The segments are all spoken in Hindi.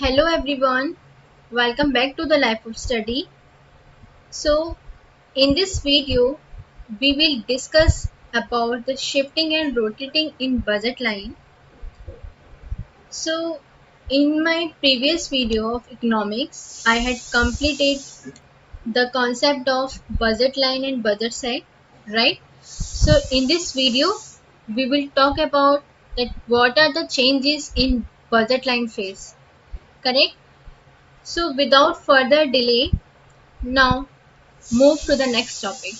Hello everyone, welcome back to the Life of Study. So, in this video, we will discuss about the shifting and rotating in budget line. So, in my previous video of economics, I had completed the concept of budget line and budget side, right? So, in this video, we will talk about that what are the changes in budget line phase, correct? So, without further delay, now move to the next topic.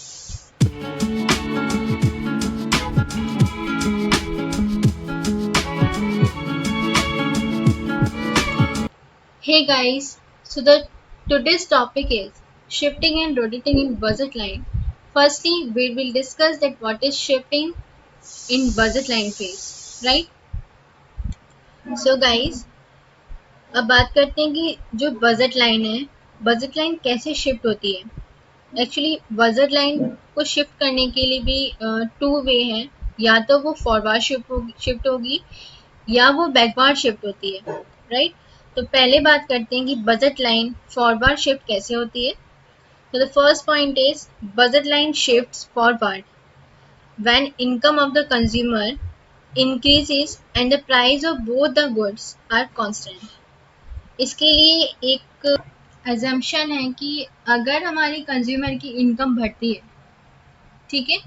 Hey guys, so the today's topic is shifting and rotating in budget line. Firstly, we will discuss that what is shifting in budget line phase, right? So guys, अब बात करते हैं कि जो बजट लाइन है, बजट लाइन कैसे शिफ्ट होती है. एक्चुअली बजट लाइन को शिफ्ट करने के लिए भी टू वे है. या तो वो फॉरवर्ड शिफ्ट होगी या वो बैकवर्ड शिफ्ट होती है, राइट? तो पहले बात करते हैं कि बजट लाइन फॉरवर्ड शिफ्ट कैसे होती है. तो the first point is budget line shifts forward when income of the consumer increases and the price of both the goods are constant. इसके लिए एक assumption है कि अगर हमारी कंज्यूमर की इनकम बढ़ती है, ठीक है,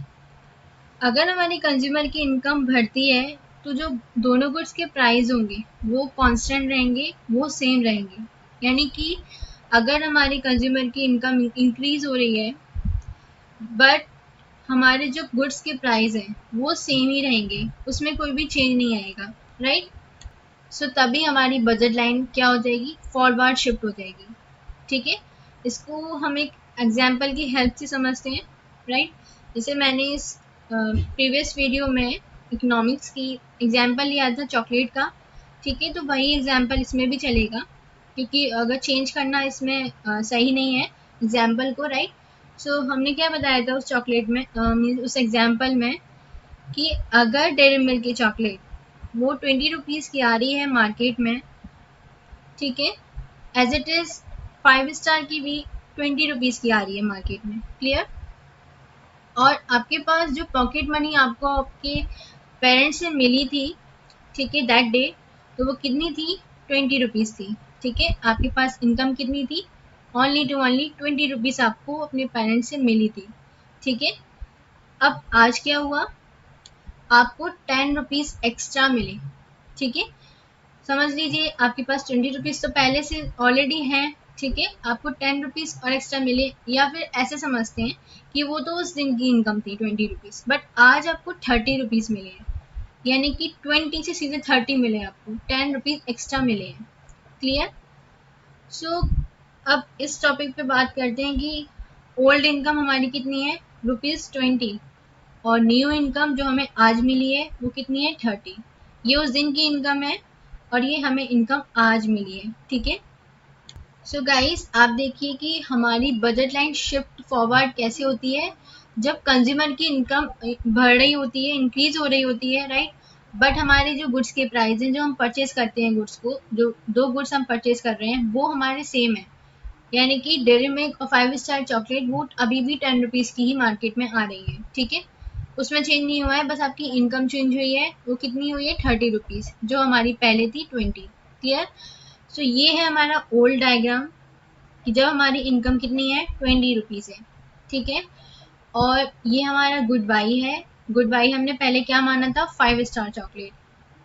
अगर हमारी कंज्यूमर की इनकम बढ़ती है तो जो दोनों गुड्स के प्राइस होंगे वो कांस्टेंट रहेंगे, वो सेम रहेंगे. यानी कि अगर हमारी कंज्यूमर की इनकम इंक्रीज हो रही है बट हमारे जो गुड्स के प्राइस हैं वो सेम ही रहेंगे, उसमें कोई भी चेंज नहीं आएगा, राइट? सो तभी हमारी बजट लाइन क्या हो जाएगी, फॉरवर्ड शिफ्ट हो जाएगी. ठीक है, इसको हम एक एग्जाम्पल की हेल्प से समझते हैं, राइट? जैसे मैंने इस प्रीवियस वीडियो में इकोनॉमिक्स की एग्जाम्पल लिया था चॉकलेट का, ठीक है, तो वही एग्जाम्पल इसमें भी चलेगा क्योंकि अगर चेंज करना इसमें सही नहीं है एग्जाम्पल को, राइट? सो हमने क्या बताया था उस चॉकलेट में, उस एग्जाम्पल में, कि अगर डेयरी मिल्क की चॉकलेट वो 20 रुपीज़ की आ रही है मार्केट में, ठीक है, एज इट इज़ 5 स्टार की भी 20 रुपीज़ की आ रही है मार्केट में, क्लियर? और आपके पास जो पॉकेट मनी आपको आपके पेरेंट्स से मिली थी, ठीक है, दैट डे, तो वो कितनी थी, 20 रुपीज़ थी. ठीक है, आपके पास इनकम कितनी थी, ओनली टू ओनली 20 रुपीज़ आपको अपने पेरेंट्स से मिली थी. ठीक है, अब आज क्या हुआ, आपको 10 रुपीज़ एक्स्ट्रा मिले. ठीक है, समझ लीजिए आपके पास 20 रुपीज़ तो पहले से ऑलरेडी हैं, ठीक है, आपको 10 रुपीज़ और एक्स्ट्रा मिले. या फिर ऐसे समझते हैं कि वो तो उस दिन की इनकम थी 20 रुपीज़, बट आज आपको 30 रुपीज़ मिले हैं. यानी कि 20 से सीधे 30 मिले, आपको 10 रुपीज़ एक्स्ट्रा मिले हैं. क्लियर? सो अब इस टॉपिक पे बात करते हैं कि ओल्ड इनकम हमारी कितनी है, ₹20, और न्यू इनकम जो हमें आज मिली है वो कितनी है, 30. ये उस दिन की इनकम है और ये हमें इनकम आज मिली है. ठीक है, सो गाइस आप देखिए कि हमारी बजट लाइन शिफ्ट फॉरवर्ड कैसे होती है, जब कंज्यूमर की इनकम बढ़ रही होती है, इंक्रीज हो रही होती है, राइट? बट हमारे जो गुड्स के प्राइस हैं, जो हम परचेज करते हैं गुड्स को, जो दो गुड्स हम परचेज कर रहे हैं वो हमारे सेम है. यानी कि डेयरी मिल्क और 5 स्टार चॉकलेट वो अभी भी 10 रुपीज़ की ही मार्केट में आ रही है. ठीक है, उसमें चेंज नहीं हुआ है, बस आपकी इनकम चेंज हुई है. वो कितनी हुई है, 30 रुपीज़, जो हमारी पहले थी 20. क्लियर? सो ये है हमारा ओल्ड डायग्राम कि जब हमारी इनकम कितनी है, 20 रुपीज़ है. ठीक है, और ये हमारा गुड बाई है. गुड बाई हमने पहले क्या माना था, 5 स्टार चॉकलेट,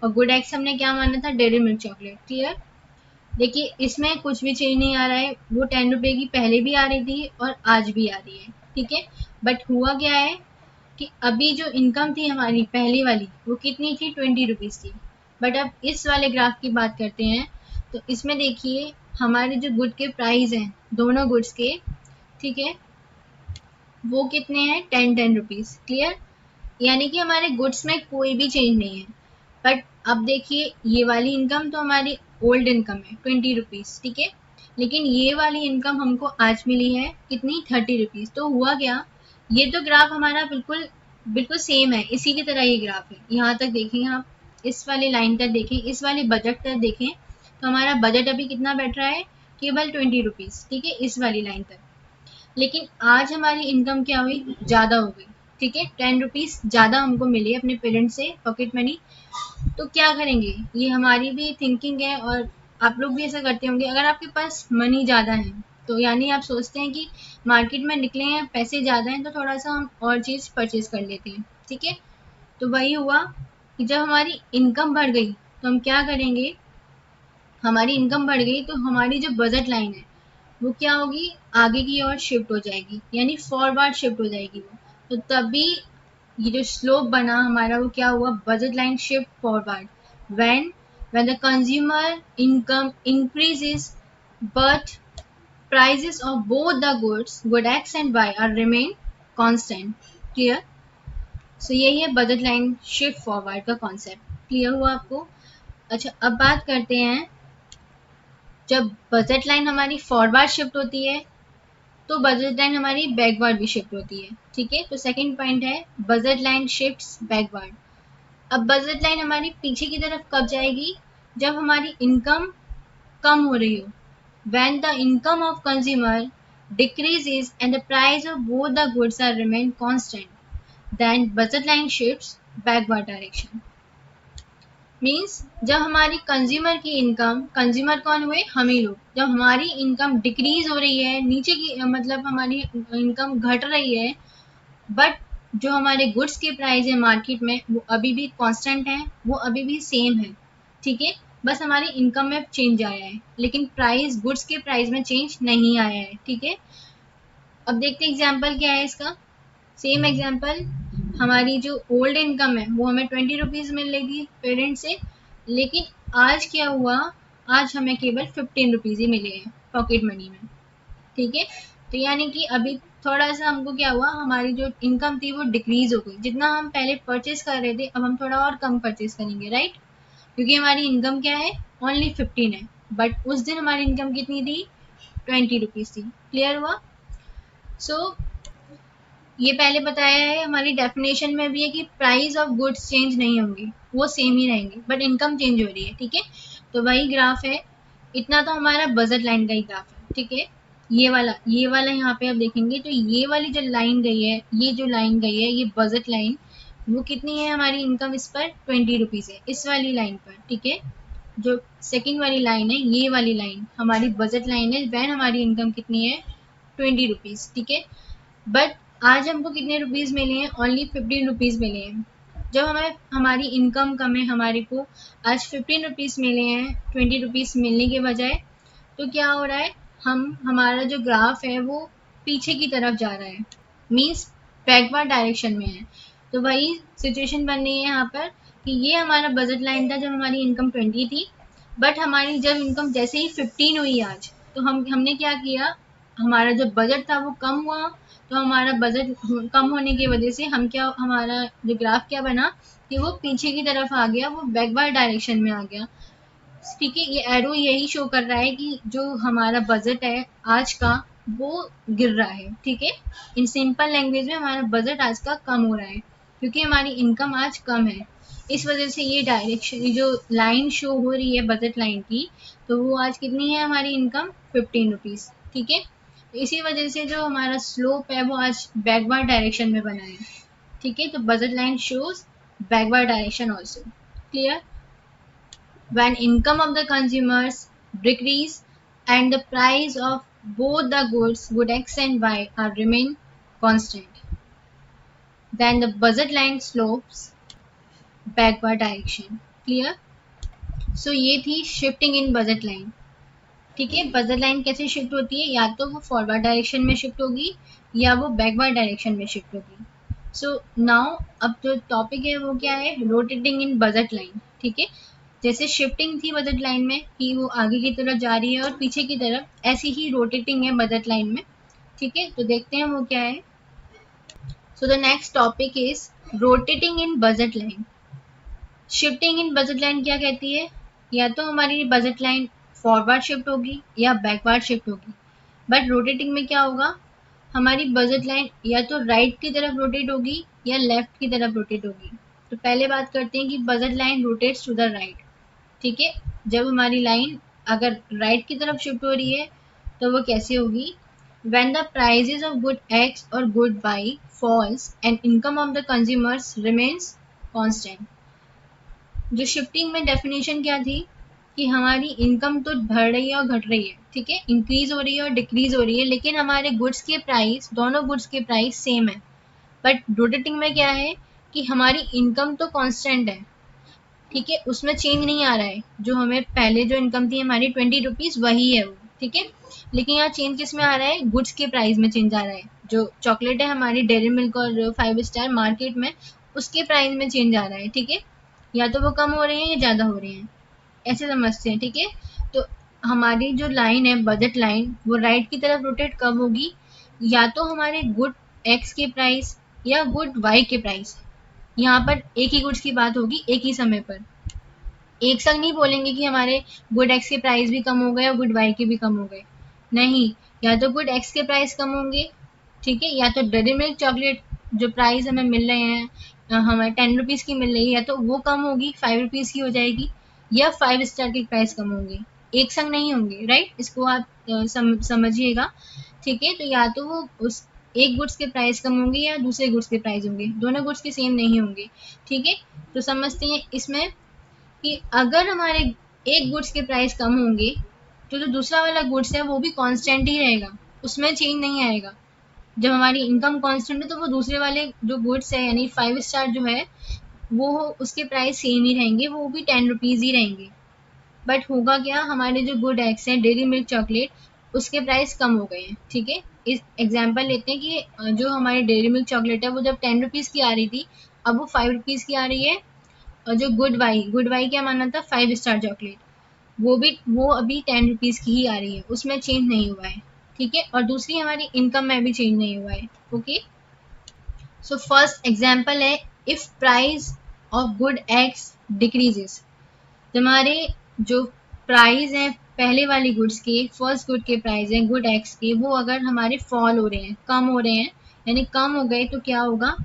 और गुड एक्स हमने क्या माना था, डेयरी मिल्क चॉकलेट. क्लियर? देखिए इसमें कुछ भी चेंज नहीं आ रहा है, वो 10 रुपये की पहले भी आ रही थी और आज भी आ रही है. ठीक है, बट हुआ क्या है कि अभी जो इनकम थी हमारी पहली वाली वो कितनी थी, 20 रुपीज़ थी. बट अब इस वाले ग्राफ की बात करते हैं तो इसमें देखिए हमारे जो गुड के प्राइस हैं दोनों गुड्स के, ठीक है, वो कितने हैं, 10-10 रुपीज़. क्लियर? यानी कि हमारे गुड्स में कोई भी चेंज नहीं है. बट अब देखिए ये वाली इनकम तो हमारी ओल्ड इनकम है, 20 रुपीज़. ठीक है, लेकिन ये वाली इनकम हमको आज मिली है कितनी, 30 रुपीज़. तो हुआ क्या, ये तो ग्राफ हमारा बिल्कुल बिल्कुल सेम है, इसी की तरह ये ग्राफ है. यहाँ तक देखें आप, इस वाली लाइन तक देखें, इस वाले बजट तक देखें, तो हमारा बजट अभी कितना बैठ रहा है, केवल 20 रुपीज़, ठीक है, इस वाली लाइन तक। लेकिन आज हमारी इनकम क्या हुई, ज़्यादा हो गई, ठीक है, 10 रुपीज़ ज़्यादा हमको मिली अपने पेरेंट्स से पॉकेट मनी। तो क्या करेंगे, ये हमारी भी थिंकिंग है और आप लोग भी ऐसा करते होंगे। अगर आपके पास मनी ज़्यादा है तो यानी आप सोचते हैं कि मार्केट में निकले हैं, पैसे ज़्यादा हैं, तो थोड़ा सा हम और चीज़ परचेज कर लेते हैं, ठीक है। तो वही हुआ कि जब हमारी इनकम बढ़ गई तो हम क्या करेंगे, हमारी इनकम बढ़ गई तो हमारी जो बजट लाइन है वो क्या होगी, आगे की ओर शिफ्ट हो जाएगी, यानी फॉरवर्ड शिफ्ट हो जाएगी वो। तो तभी ये जो स्लोप बना हमारा वो क्या हुआ, budget line shift forward. When the consumer income increases but prices of both the goods, good X and Y, are remain constant. Clear? So यही है बजट लाइन शिफ्ट फॉरवर्ड का कॉन्सेप्ट। क्लियर हुआ आपको? अच्छा, अब बात करते हैं, जब बजट लाइन हमारी फॉरवर्ड शिफ्ट होती है तो बजट लाइन हमारी बैकवर्ड भी शिफ्ट होती है, ठीक है। तो सेकंड पॉइंट है बजट लाइन शिफ्ट्स बैकवर्ड। अब बजट लाइन हमारी पीछे की तरफ कब जाएगी, जब हमारी इनकम कम हो रही हो, when the income of consumer decreases and the price of both the goods are remain constant, then budget line shifts backward direction. Means जब हमारी कंज्यूमर की इनकम, कंज्यूमर कौन हुए, हम ही लोग, जब हमारी इनकम डिक्रीज हो रही है, नीचे की मतलब हमारी इनकम घट रही है, बट जो हमारे गुड्स के प्राइस है मार्केट में वो अभी भी कांस्टेंट है, वो अभी भी सेम है, ठीक है। बस हमारी इनकम में चेंज आया है लेकिन प्राइस, गुड्स के प्राइस में चेंज नहीं आया है, ठीक है। अब देखते हैं एग्जाम्पल क्या है इसका। सेम एग्जाम्पल, हमारी जो ओल्ड इनकम है वो हमें 20 रुपीज़ मिल रही थी पेरेंट से, लेकिन आज क्या हुआ, आज हमें केवल 15 रुपीज़ ही मिले हैं पॉकेट मनी में, ठीक है। तो यानी कि अभी थोड़ा सा हमको क्या हुआ, हमारी जो इनकम थी वो डिक्रीज हो गई, जितना हम पहले परचेज कर रहे थे अब हम थोड़ा और कम परचेज करेंगे, राइट, क्योंकि हमारी इनकम क्या है, ओनली 15 है, बट उस दिन हमारी इनकम कितनी थी, 20 रुपीज़ थी। क्लियर हुआ? सो ये पहले बताया है, हमारी डेफिनेशन में भी है कि प्राइस ऑफ गुड्स चेंज नहीं होंगी, वो सेम ही रहेंगे, बट इनकम चेंज हो रही है, ठीक है। तो वही ग्राफ है, इतना तो हमारा बजट लाइन का ही ग्राफ है, ठीक है। ये वाला यहाँ पे आप देखेंगे तो ये वाली जो लाइन गई है, ये जो लाइन गई है, ये बजट लाइन, वो कितनी है हमारी इनकम इस पर, 20 रुपीज़ है इस वाली लाइन पर, ठीक है। जो सेकंड वाली लाइन है, ये वाली लाइन हमारी बजट लाइन है, वैन हमारी इनकम कितनी है, 20 रुपीज़, ठीक है। बट आज हमको कितने रुपीज़ मिले हैं, ओनली 15 रुपीज़ मिले हैं। जब हमें हमारी इनकम कम है, हमारे को आज 15 रुपीज़ मिले हैं 20 रुपीज़ मिलने के बजाय, तो क्या हो रहा है, हम हमारा जो ग्राफ है वो पीछे की तरफ जा रहा है, मीन्स बैकवर्ड डायरेक्शन में है। तो वही सिचुएशन बन रही है यहाँ पर कि ये हमारा बजट लाइन था जब हमारी इनकम 20 थी, बट हमारी जब इनकम जैसे ही 15 हुई आज, तो हमने क्या किया, हमारा जो बजट था वो कम हुआ, तो हमारा बजट कम होने की वजह से हम क्या, हमारा जो ग्राफ क्या बना कि वो पीछे की तरफ आ गया, वो बैकवर्ड डायरेक्शन में आ गया, ठीक है। ये एरो यही शो कर रहा है कि जो हमारा बजट है आज का वो गिर रहा है, ठीक है। इन सिंपल लैंग्वेज में हमारा बजट आज का कम हो रहा है क्योंकि हमारी इनकम आज कम है, इस वजह से ये डायरेक्शन, ये जो लाइन शो हो रही है बजट लाइन की, तो वो आज कितनी है हमारी इनकम, 15 रुपीज़, ठीक है। तो इसी वजह से जो हमारा स्लोप है वो आज बैकवर्ड डायरेक्शन में बना है, ठीक है। तो budget line shows backward direction also. Clear? when income of the consumers decrease and the price of both the goods, good X and Y, are remain constant, then the budget line slopes backward direction. Clear? So ये थी shifting in budget line, ठीक है। बजट लाइन कैसे शिफ्ट होती है, या तो वो फॉरवर्ड डायरेक्शन में शिफ्ट होगी या वो बैकवर्ड डायरेक्शन में शिफ्ट होगी। सो नाउ अब जो टॉपिक है वो क्या है, रोटेटिंग इन बजट लाइन, ठीक है। जैसे शिफ्टिंग थी बजट लाइन में कि वो आगे की तरफ जा रही है और पीछे की तरफ, ऐसी ही रोटेटिंग है बजट लाइन में, ठीक है। तो देखते हैं वो क्या है। So the next topic is rotating in budget line. Shifting in budget line क्या कहती है, या तो हमारी बजट लाइन फॉरवर्ड शिफ्ट होगी या बैकवर्ड शिफ्ट होगी, बट रोटेटिंग में क्या होगा, हमारी बजट लाइन या तो राइट की तरफ रोटेट होगी या लेफ्ट की तरफ रोटेट होगी। तो पहले बात करते हैं कि budget line rotates to the right, ठीक है। जब हमारी लाइन अगर राइट की तरफ शिफ्ट हो रही है तो वो कैसे होगी? When the prices of good X or good Y falls and income of the consumers remains constant. जो शिफ्टिंग में डेफिनेशन क्या थी कि हमारी इनकम तो बढ़ रही है और घट रही है, ठीक है, इंक्रीज हो रही है और डिक्रीज हो रही है, लेकिन हमारे गुड्स के प्राइस, दोनों गुड्स के प्राइस सेम है। बट रोटेटिंग में क्या है कि हमारी इनकम तो कांस्टेंट है, ठीक है, उसमें चेंज नहीं आ रहा है। जो हमें पहले जो इनकम थी हमारी 20 रुपीज़ वही है वो, ठीक है, लेकिन यहाँ चेंज किस में आ रहा है? गुड्स के प्राइस में चेंज आ रहा है। जो चॉकलेट है हमारी डेयरी मिल्क और 5 स्टार मार्केट में, उसके प्राइस में चेंज आ रहा है, ठीक है, या तो वो कम हो रहे हैं या ज़्यादा हो रहे हैं, ऐसे समझते हैं, ठीक है। तो हमारी जो लाइन है बजट लाइन, वो राइट की तरफ रोटेट कब होगी? या तो हमारे गुड एक्स के प्राइस या गुड वाई के प्राइस, यहाँ पर एक ही गुड्स की बात होगी एक ही समय पर। एक संग नहीं बोलेंगे कि हमारे गुड एक्स के प्राइस भी कम हो गए और गुड वाई के भी कम हो गए, नहीं, या तो गुड एक्स के प्राइस कम होंगे, ठीक है, या तो डेयरी मिल्क चॉकलेट जो प्राइस हमें मिल रहे हैं, हमें 10 रुपीज़ की मिल रही है, या तो वो कम होगी 5 रुपीज़ की हो जाएगी, या 5 स्टार के प्राइस कम होंगे, एक संग नहीं होंगे, राइट, इसको आप समझिएगा, ठीक है। तो या तो वो उस एक गुड्स के प्राइस कम होंगे या दूसरे गुड्स के प्राइस होंगे, दोनों गुड्स के सेम नहीं होंगे, ठीक है। तो समझते हैं इसमें कि अगर हमारे एक गुड्स के प्राइस कम होंगे तो जो दूसरा वाला गुड्स है वो भी कांस्टेंट ही रहेगा, उसमें चेंज नहीं आएगा। जब हमारी इनकम कांस्टेंट है तो वो दूसरे वाले जो गुड्स है यानी 5 स्टार जो है वो उसके प्राइस सेम ही रहेंगे, वो भी 10 रुपीज़ ही रहेंगे। बट होगा क्या, हमारे जो गुड एग्स हैं डेयरी मिल्क चॉकलेट उसके प्राइस कम हो गए हैं, ठीक है। इस एग्जांपल लेते हैं कि जो हमारी डेयरी मिल्क चॉकलेट है वो जब 10 रुपीज़ की आ रही थी, अब वो 5 रुपीज़ की आ रही है। और जो गुड वाई क्या माना था? 5 स्टार चॉकलेट, वो अभी 10 रुपीज़ की ही आ रही है, उसमें चेंज नहीं हुआ है, ठीक है। और दूसरी हमारी इनकम में भी चेंज नहीं हुआ है, ओके। सो फर्स्ट एग्जांपल है, if price of good eggs decreases. हमारे जो प्राइस हैं पहले वाली गुड्स के, फर्स्ट गुड के प्राइस हैं गुड एग्स के, वो अगर हमारे फॉल हो रहे हैं, कम हो रहे हैं, यानी कम हो गए, तो क्या होगा?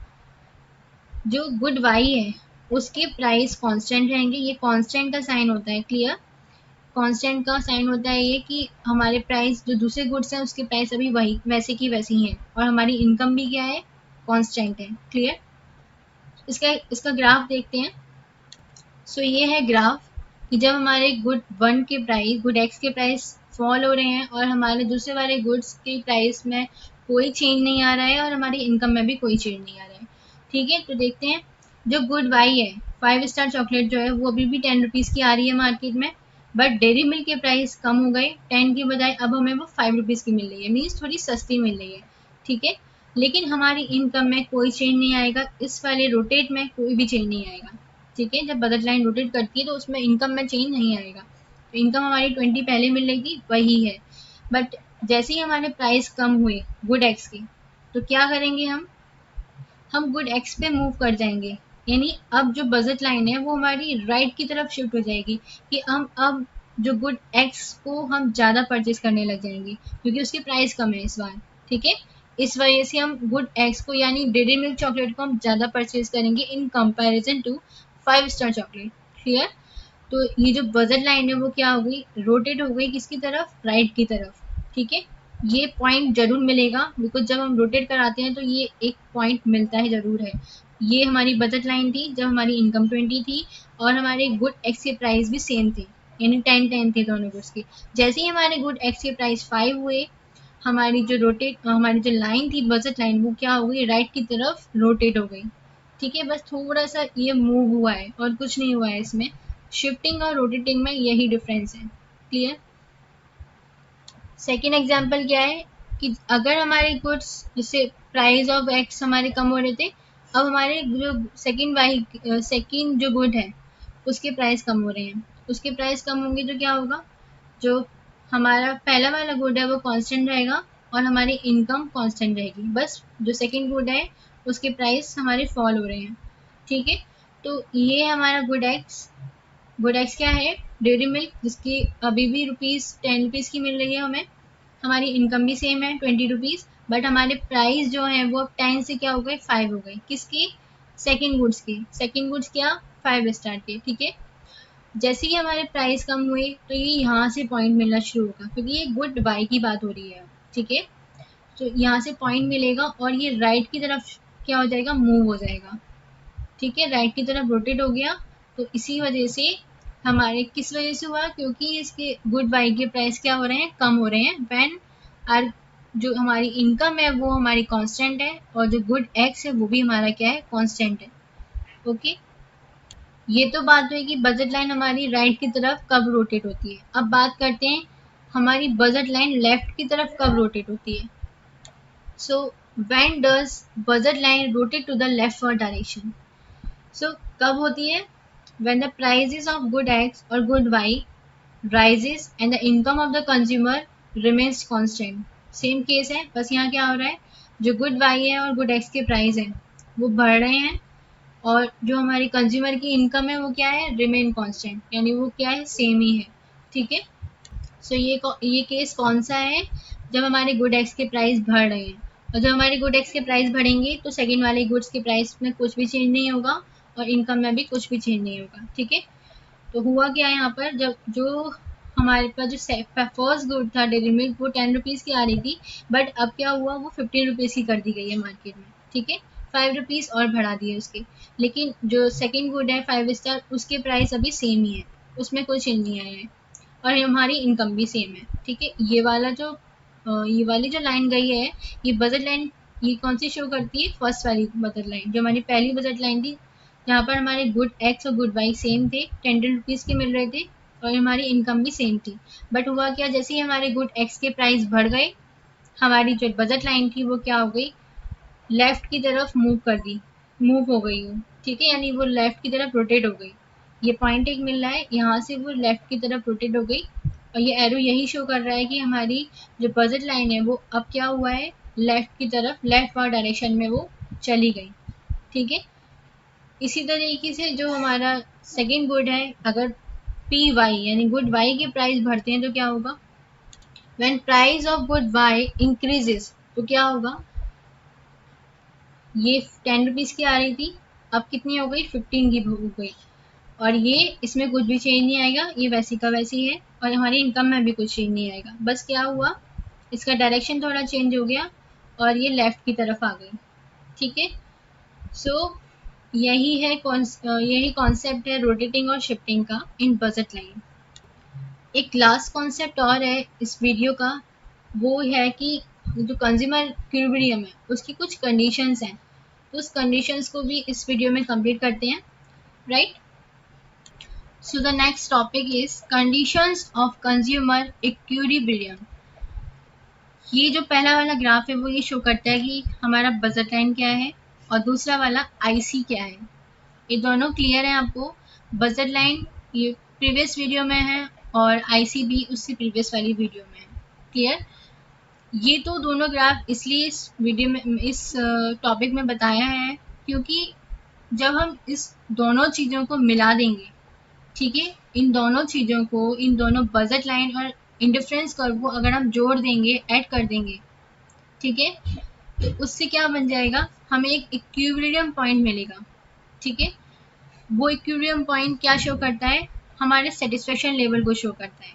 जो गुड वाई है उसके प्राइस कांस्टेंट रहेंगे, ये कांस्टेंट का साइन होता है, क्लियर। कांस्टेंट का साइन होता है ये कि हमारे प्राइस जो दूसरे गुड्स हैं उसके प्राइस अभी वही वैसे की वैसी ही हैं और हमारी इनकम भी क्या है? कांस्टेंट है, क्लियर। इसका इसका ग्राफ देखते हैं। सो ये है ग्राफ कि जब हमारे गुड वन के प्राइस, गुड एक्स के प्राइस फॉल हो रहे हैं और हमारे दूसरे वाले गुड्स के प्राइस में कोई चेंज नहीं आ रहा है और हमारी इनकम में भी कोई चेंज नहीं आ रहा है, ठीक है। तो देखते हैं, जो गुड वाई है 5 स्टार चॉकलेट जो है वो अभी भी 10 रुपीज़ की आ रही है मार्केट में, बट डेयरी मिल्क के प्राइस कम हो गए, 10 की बजाय अब हमें वो 5 रुपीज़ की मिल रही है, मीन्स थोड़ी सस्ती मिल रही है, ठीक है। लेकिन हमारी इनकम में कोई चेंज नहीं आएगा, इस वाले रोटेट में कोई भी चेंज नहीं आएगा, ठीक है। जब बजट लाइन रोटेट करती है तो उसमें इनकम में चेंज नहीं आएगा, तो इनकम हमारी 20 पहले मिल रही थी वही है। बट जैसे ही हमारे प्राइस कम हुए गुड एक्स के, तो क्या करेंगे हम गुड एक्स पे मूव कर जाएंगे, यानी अब जो बजट लाइन है वो हमारी राइट की तरफ शिफ्ट हो जाएगी कि हम अब जो गुड एक्स को हम ज़्यादा परचेज करने लग जाएंगे क्योंकि उसकी प्राइस कम है इस बार, ठीक है। इस वजह से हम गुड एक्स को यानी डेयरी मिल्क चॉकलेट को हम ज़्यादा परचेज करेंगे in comparison to 5 star chocolate, clear. तो ये जो बजट लाइन है वो क्या हो गई? रोटेट हो गई किसकी तरफ? राइट की तरफ, ठीक है। ये पॉइंट जरूर मिलेगा बिकॉज जब हम रोटेट कराते हैं तो ये एक पॉइंट मिलता है जरूर है। ये हमारी बजट लाइन थी जब हमारी इनकम 20 थी और हमारे गुड एक्स के प्राइस भी सेम थे, यानी 10 थे दोनों गुड्स के। जैसे ही हमारे गुड एक्स के प्राइस 5 हुए, हमारी जो लाइन थी बजट लाइन वो क्या हो गई? राइट की तरफ रोटेट हो गई, ठीक है। बस थोड़ा सा ये मूव हुआ है और कुछ नहीं हुआ है इसमें। शिफ्टिंग और रोटेटिंग में यही डिफरेंस है, क्लियर। सेकेंड एग्जाम्पल क्या है कि अगर हमारे गुड्स जैसे प्राइस ऑफ एक्स हमारे कम हो रहे थे, अब हमारे जो सेकेंड जो गुड है उसके प्राइस कम हो रहे हैं, उसके प्राइस कम होंगे तो क्या होगा? जो हमारा पहला वाला गुड है वो कांस्टेंट रहेगा और हमारी इनकम कांस्टेंट रहेगी, बस जो सेकंड गुड है उसके प्राइस हमारे फॉल हो रहे हैं, ठीक है। तो ये है हमारा गुड एक्स क्या है? डेयरी मिल्क जिसकी अभी भी 10 रुपीज़ की मिल रही है हमें, हमारी इनकम भी सेम है 20 रुपीज़, बट हमारे प्राइस जो हैं वो अब 10 से क्या हो गए? 5 हो गए, किसकी? सेकंड गुड्स की। सेकंड गुड्स क्या? 5 स्टार के, ठीक है। जैसे ही हमारे प्राइस कम हुए तो ये यहाँ से पॉइंट मिलना शुरू होगा, क्योंकि ये गुड बाय की बात हो रही है, ठीक है। तो यहाँ से पॉइंट मिलेगा और ये राइट की तरफ क्या हो जाएगा, मूव हो जाएगा, ठीक है, राइट की तरफ रोटेट हो गया। तो इसी वजह से हमारे किस वजह से हुआ, क्योंकि इसके गुड बाई के प्राइस क्या हो रहे हैं, कम हो रहे हैं। व्हेन आर जो हमारी इनकम है वो हमारी कांस्टेंट है, और जो गुड एक्स है वो भी हमारा क्या है, कांस्टेंट है। ओके, ये तो बात हुई कि बजट लाइन हमारी राइट की तरफ कब रोटेट होती है। अब बात करते हैं हमारी बजट लाइन लेफ्ट की तरफ कब रोटेट होती है। So when does budget line rotate to the left direction. So कब होती है, when the prices of good X or good Y rises and the income of the consumer remains constant. Same case है, बस यहाँ क्या हो रहा है, जो गुड Y है और गुड X के प्राइस हैं वो बढ़ रहे हैं, और जो हमारी कंज्यूमर की इनकम है वो क्या है, रिमेन कांस्टेंट, यानी वो क्या है, सेम ही है, ठीक है। सो ये केस कौन सा है, जब हमारे गुड एक्स के प्राइस बढ़ रहे हैं, और जब हमारे गुड एक्स के प्राइस बढ़ेंगे तो सेकंड वाले गुड्स के प्राइस में कुछ भी चेंज नहीं होगा, और इनकम में भी कुछ भी चेंज नहीं होगा, ठीक है। तो हुआ क्या है यहाँ पर, जब जो हमारे पास जो फर्स्ट गुड था डेयरी मिल्क, वो 10 रुपीज़ की आ रही थी, बट अब क्या हुआ, वो 15 रुपीज़ की कर दी गई है मार्केट में, ठीक है, 5 रुपीज़ और बढ़ा दिए उसके। लेकिन जो सेकेंड गुड है 5 स्टार, उसके प्राइस अभी सेम ही है, उसमें कोई चेंज नहीं आया है, और हमारी इनकम भी सेम है, ठीक है। ये वाली जो लाइन गई है, ये बजट लाइन, ये कौन सी शो करती है, फर्स्ट वाली बजट लाइन, जो हमारी पहली बजट लाइन थी, जहाँ पर हमारे गुड एक्स और गुड वाई सेम थे, 10 10 रुपीज़ के मिल रहे थे, और हमारी इनकम भी सेम थी। बट हुआ क्या, जैसे ही हमारे गुड एक्स के प्राइस बढ़ गए, हमारी जो बजट लाइन थी वो क्या हो गई, लेफ्ट की तरफ मूव कर दी, मूव हो गई वो, ठीक है, यानी वो लेफ्ट की तरफ रोटेट हो गई। ये पॉइंट एक मिल रहा है, यहाँ से वो लेफ्ट की तरफ रोटेट हो गई, और ये एरो यही शो कर रहा है कि हमारी जो बजट लाइन है वो अब क्या हुआ है, लेफ्ट की तरफ, लेफ्ट वार डायरेक्शन में वो चली गई, ठीक है। इसी तरीके से जो हमारा सेकेंड गुड है, अगर पी वाई यानी गुड वाई के प्राइस बढ़ते हैं तो क्या होगा, when price of good Y increases, तो क्या होगा, ये 10 रुपीज़ की आ रही थी, अब कितनी हो गई, 15 की हो गई, और ये इसमें कुछ भी चेंज नहीं आएगा, ये वैसी का वैसी है, और हमारी इनकम में भी कुछ चेंज नहीं आएगा। बस क्या हुआ, इसका डायरेक्शन थोड़ा चेंज हो गया, और ये लेफ्ट की तरफ आ गई, ठीक है। सो यही कॉन्सेप्ट है रोटेटिंग और शिफ्टिंग का इन बजट लाइन। एक लास्ट कॉन्सेप्ट और है इस वीडियो का, वो है कि जो कंज्यूमर इक्विलिब्रियम है उसकी कुछ कंडीशंस हैं, तो उस कंडीशंस को भी इस वीडियो में कंप्लीट करते हैं, right. So the next topic is conditions of consumer equilibrium. ये जो पहला वाला ग्राफ है वो ये शो करता है कि हमारा बजट लाइन क्या है, और दूसरा वाला आईसी क्या है। ये दोनों क्लियर है आपको, बजट लाइन ये प्रीवियस वीडियो में है, और आईसी भी उससे प्रीवियस वाली वीडियो में है, क्लियर। ये तो दोनों ग्राफ इसलिए इस वीडियो में, इस टॉपिक में बताया है, क्योंकि जब हम इस दोनों चीज़ों को मिला देंगे, ठीक है, इन दोनों चीज़ों को, इन दोनों बजट लाइन और इंडिफरेंस कर्व को अगर हम जोड़ देंगे, ऐड कर देंगे, ठीक है, तो उससे क्या बन जाएगा, हमें एक इक्विलिब्रियम पॉइंट मिलेगा, ठीक है। वो इक्विलिब्रियम पॉइंट क्या शो करता है, हमारे सेटिस्फेक्शन लेवल को शो करता है,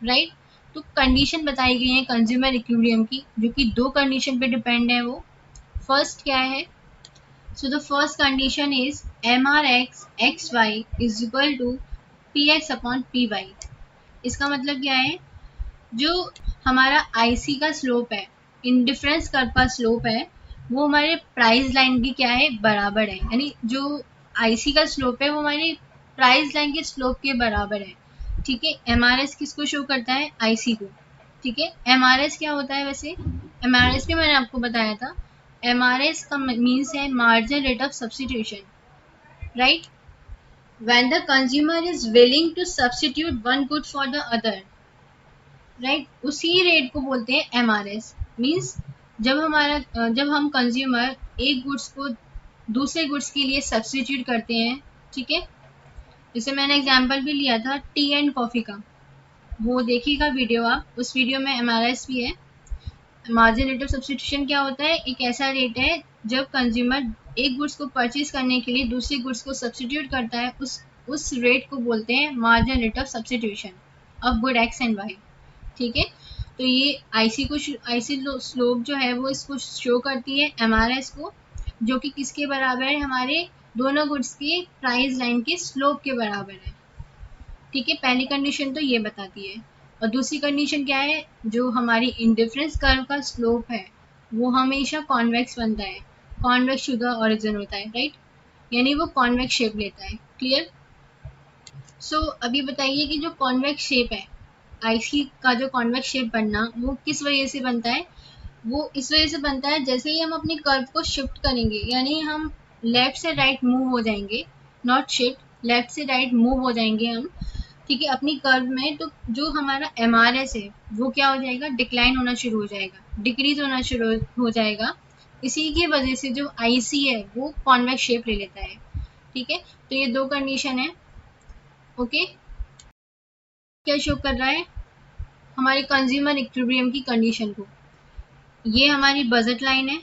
राइट। तो कंडीशन बताई गई है कंज्यूमर इक्विलिब्रियम की, जो कि दो कंडीशन पे डिपेंड है। वो फर्स्ट क्या है, so the first condition is M R X X Y is equal to P X upon P Y. इसका मतलब क्या है, जो हमारा आईसी का स्लोप है, इंडिफरेंस कर्व का स्लोप है, वो हमारे प्राइस लाइन की क्या है, बराबर है, यानी जो आईसी का स्लोप है वो हमारी प्राइस लाइन के स्लोप के बराबर है, ठीक है। एमआरएस किसको शो करता है, आईसी को, ठीक है। एमआरएस क्या होता है वैसे, एमआरएस भी मैंने आपको बताया था, एमआरएस का मीन्स है marginal rate of substitution, right. When the consumer is willing to substitute one good for the other, right, उसी रेट को बोलते हैं एमआरएस। मीन्स जब हम कंज्यूमर एक गुड्स को दूसरे गुड्स के लिए सब्सटीट्यूट करते हैं, ठीक है। जैसे मैंने एग्जांपल भी लिया था टी एंड कॉफ़ी का, वो देखिएगा वीडियो आप, उस वीडियो में एमआरएस भी है। मार्जिन रेट ऑफ सब्सटीट्यूशन क्या होता है, एक ऐसा रेट है जब कंज्यूमर एक गुड्स को परचेज करने के लिए दूसरे गुड्स को सब्सटीट्यूट करता है, उस उस रेट को बोलते हैं marginal rate of substitution of good X and Y. ठीक है, तो ये आईसी स्लोप जो है वो इसको शो करती है एमआरएस को, जो कि किसके बराबर है, हमारे दोनों गुड्स की प्राइस लाइन के स्लोप के बराबर है। ठीक है, पहली कंडीशन तो ये बताती है। और दूसरी कंडीशन क्या है, जो हमारी इंडिफरेंस कर्व का स्लोप है वो हमेशा कॉन्वेक्स बनता है, कॉन्वेक्स टू द ओरिजिन होता है, राइट, यानी वो कॉन्वेक्स शेप लेता है। क्लियर। सो अभी बताइए कि जो कॉन्वेक्स शेप है, आईसी का जो कॉन्वेक्स शेप बनना वो किस वजह से बनता है। वो इस वजह से बनता है जैसे ही हम अपनी कर्व को शिफ्ट करेंगे, यानी हम लेफ्ट से राइट मूव हो जाएंगे, नॉट शिफ्ट, लेफ्ट से राइट मूव हो जाएंगे हम, ठीक है, अपनी कर्व में, तो जो हमारा एमआरएस है वो क्या हो जाएगा, डिक्लाइन होना शुरू हो जाएगा, डिक्रीज होना शुरू हो जाएगा। इसी की वजह से जो आईसी है वो कॉन्वेक्स शेप ले लेता है। ठीक है, तो ये दो कंडीशन है। ओके, क्या शो कर रहा है, हमारे कंज्यूमर इक्विलिब्रियम की कंडीशन को। ये हमारी बजट लाइन है,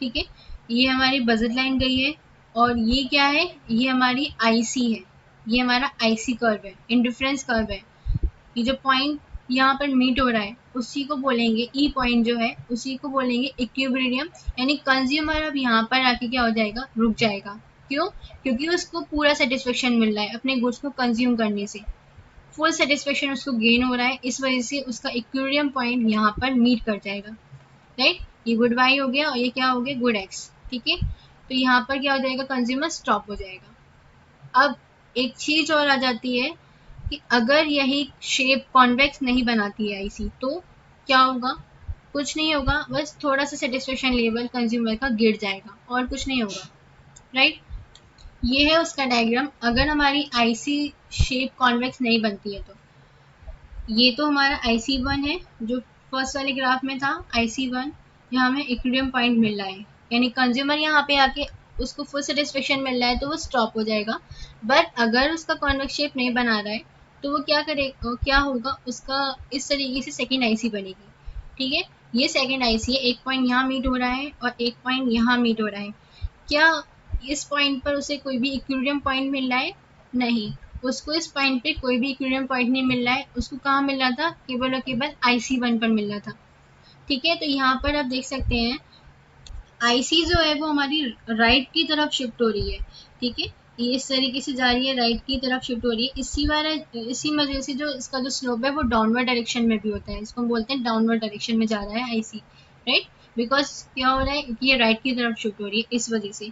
ठीक है, ये हमारी बजट लाइन गई है, और ये क्या है, ये हमारी आईसी है, ये हमारा आईसी कर्व है, इंडिफरेंस कर्व है। ये जो पॉइंट यहाँ पर मीट हो रहा है उसी को बोलेंगे, ई पॉइंट जो है उसी को बोलेंगे इक्विलिब्रियम, यानी कंज्यूमर अब यहाँ पर आके क्या हो जाएगा, रुक जाएगा। क्यों, क्योंकि उसको पूरा सेटिस्फेक्शन मिल रहा है अपने गुड्स को कंज्यूम करने से, फुल सेटिस्फेक्शन उसको गेन हो रहा है, इस वजह से उसका इक्विलिब्रियम पॉइंट यहाँ पर मीट कर जाएगा, राइट। ये गुड वाई हो गया और ये क्या हो गया, गुड एक्स। ठीक है, तो यहाँ पर क्या हो जाएगा, कंज्यूमर स्टॉप हो जाएगा। अब एक चीज और आ जाती है कि अगर यही शेप कॉन्वेक्स नहीं बनाती है आईसी, तो क्या होगा, कुछ नहीं होगा, बस थोड़ा सा सेटिस्फेक्शन लेवल कंज्यूमर का गिर जाएगा और कुछ नहीं होगा, राइट। ये है उसका डायग्राम, अगर हमारी आईसी शेप कॉन्वेक्स नहीं बनती है तो। ये तो हमारा IC1 है, जो फर्स्ट वाले ग्राफ में था IC1, यहाँ हमें इक्विलिब्रियम पॉइंट मिल रहा है, यानी कंज्यूमर यहाँ पे आके उसको फुल सेटिस्फेक्शन मिल रहा है तो वो स्टॉप हो जाएगा। बट अगर उसका कॉन्वेक्स शेप नहीं बना रहा है तो वो क्या करेगा, क्या होगा उसका, इस तरीके से सेकेंड आईसी बनेगी। ठीक है, ये सेकेंड आईसी है, एक पॉइंट यहाँ मीट हो रहा है और एक पॉइंट यहाँ मीट हो रहा है। क्या इस पॉइंट पर उसे कोई भी इक्विलिब्रियम पॉइंट मिल रहा है, नहीं, उसको इस पॉइंट पे कोई भी इक्विलिब्रियम पॉइंट नहीं मिल रहा है, उसको कहाँ मिल रहा था, केवल और केवल IC1 पर मिल रहा था। ठीक है, तो यहाँ पर आप देख सकते हैं आईसी जो है वो हमारी राइट की तरफ शिफ्ट हो रही है। ठीक है, ये इस तरीके से जा रही है, राइट की तरफ शिफ्ट हो रही है, इसी वजह से जो इसका जो स्लोप है वो डाउनवर्ड डायरेक्शन में भी होता है, इसको हम बोलते हैं डाउनवर्ड डायरेक्शन में जा रहा है आईसी, राइट, बिकॉज क्या हो रहा है कि ये राइट की तरफ शिफ्ट हो रही है इस वजह से।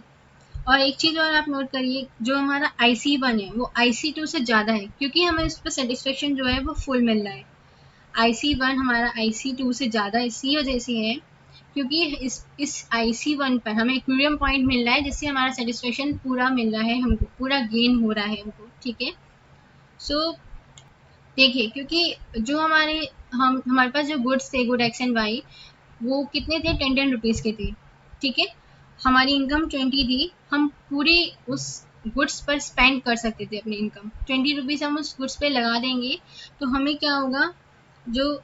और एक चीज़ और आप नोट करिए, जो हमारा IC1 है वो IC2 से ज़्यादा है, क्योंकि हमें इस पर सेटिस्फेक्शन जो है वो फुल मिल रहा है। IC1 हमारा IC2 से ज़्यादा इसी वजह से है, क्योंकि इस IC1 पर हमें इक्विलिब्रियम पॉइंट मिल रहा है, जिससे हमारा सेटिस्फेक्शन पूरा मिल रहा है, हमको पूरा गेन हो रहा है हमको। ठीक है, सो देखिए, क्योंकि जो हमारे पास जो गुड्स थे, गुड एक्स एंड वाई, वो कितने थे, 10 रुपीज़ के थे। ठीक है, हमारी इनकम 20 थी, हम पूरी उस गुड्स पर स्पेंड कर सकते थे अपनी इनकम, 20 रुपीज़ हम उस गुड्स पे लगा देंगे, तो हमें क्या होगा, जो,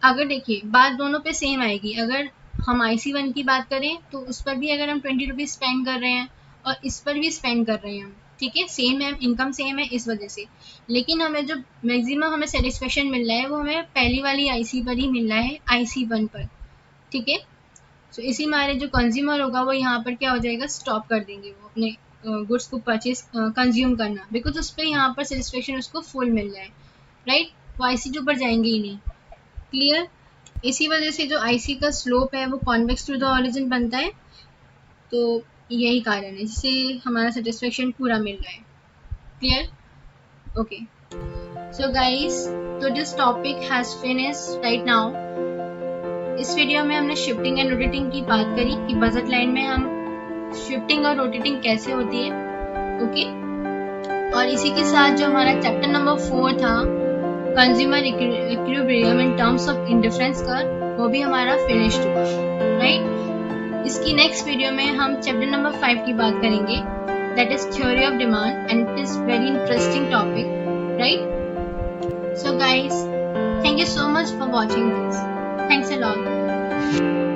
अगर देखिए बात दोनों पे सेम आएगी, अगर हम IC1 की बात करें तो उस पर भी अगर हम 20 रुपीज़ स्पेंड कर रहे हैं और इस पर भी स्पेंड कर रहे हैं हम, ठीक है, सेम है, इनकम सेम है इस वजह से, लेकिन हमें जो मैक्सिमम हमें सेटिस्फेक्शन मिल रहा है वो हमें पहली वाली आईसी पर ही मिल रहा है, IC1 पर। ठीक है, तो इसी मारे जो कंज्यूमर होगा वो यहाँ पर क्या हो जाएगा, स्टॉप कर देंगे वो अपने गुड्स को परचेज कंज्यूम करना, बिकॉज उस पर यहाँ पर सेटिस्फेक्शन उसको फुल मिल रहा है, राइट, वो IC2 पर जाएंगे ही नहीं। क्लियर। इसी वजह से जो आईसी का स्लोप है वो कॉन्वेक्स टू द ओरिजिन बनता है, तो यही कारण है जिससे हमारा सेटिस्फेक्शन पूरा मिल रहा है। क्लियर। ओके, सो गाइस, तो this topic has finished right now. इस वीडियो में हमने शिफ्टिंग एंड रोटेटिंग की बात करी कि बजट लाइन में हम शिफ्टिंग और रोटेटिंग कैसे होती है। ओके, और इसी के साथ जो हमारा चैप्टर नंबर 4 था, consumer equilibrium in terms of indifference curve, वो भी हमारा फिनिश्ड हुआ, राइट। इसकी नेक्स्ट वीडियो में हम चैप्टर नंबर 5 की बात करेंगे, that is theory of demand, and it is very interesting topic, right. So guys, thank you so much for watching this. Thanks a lot.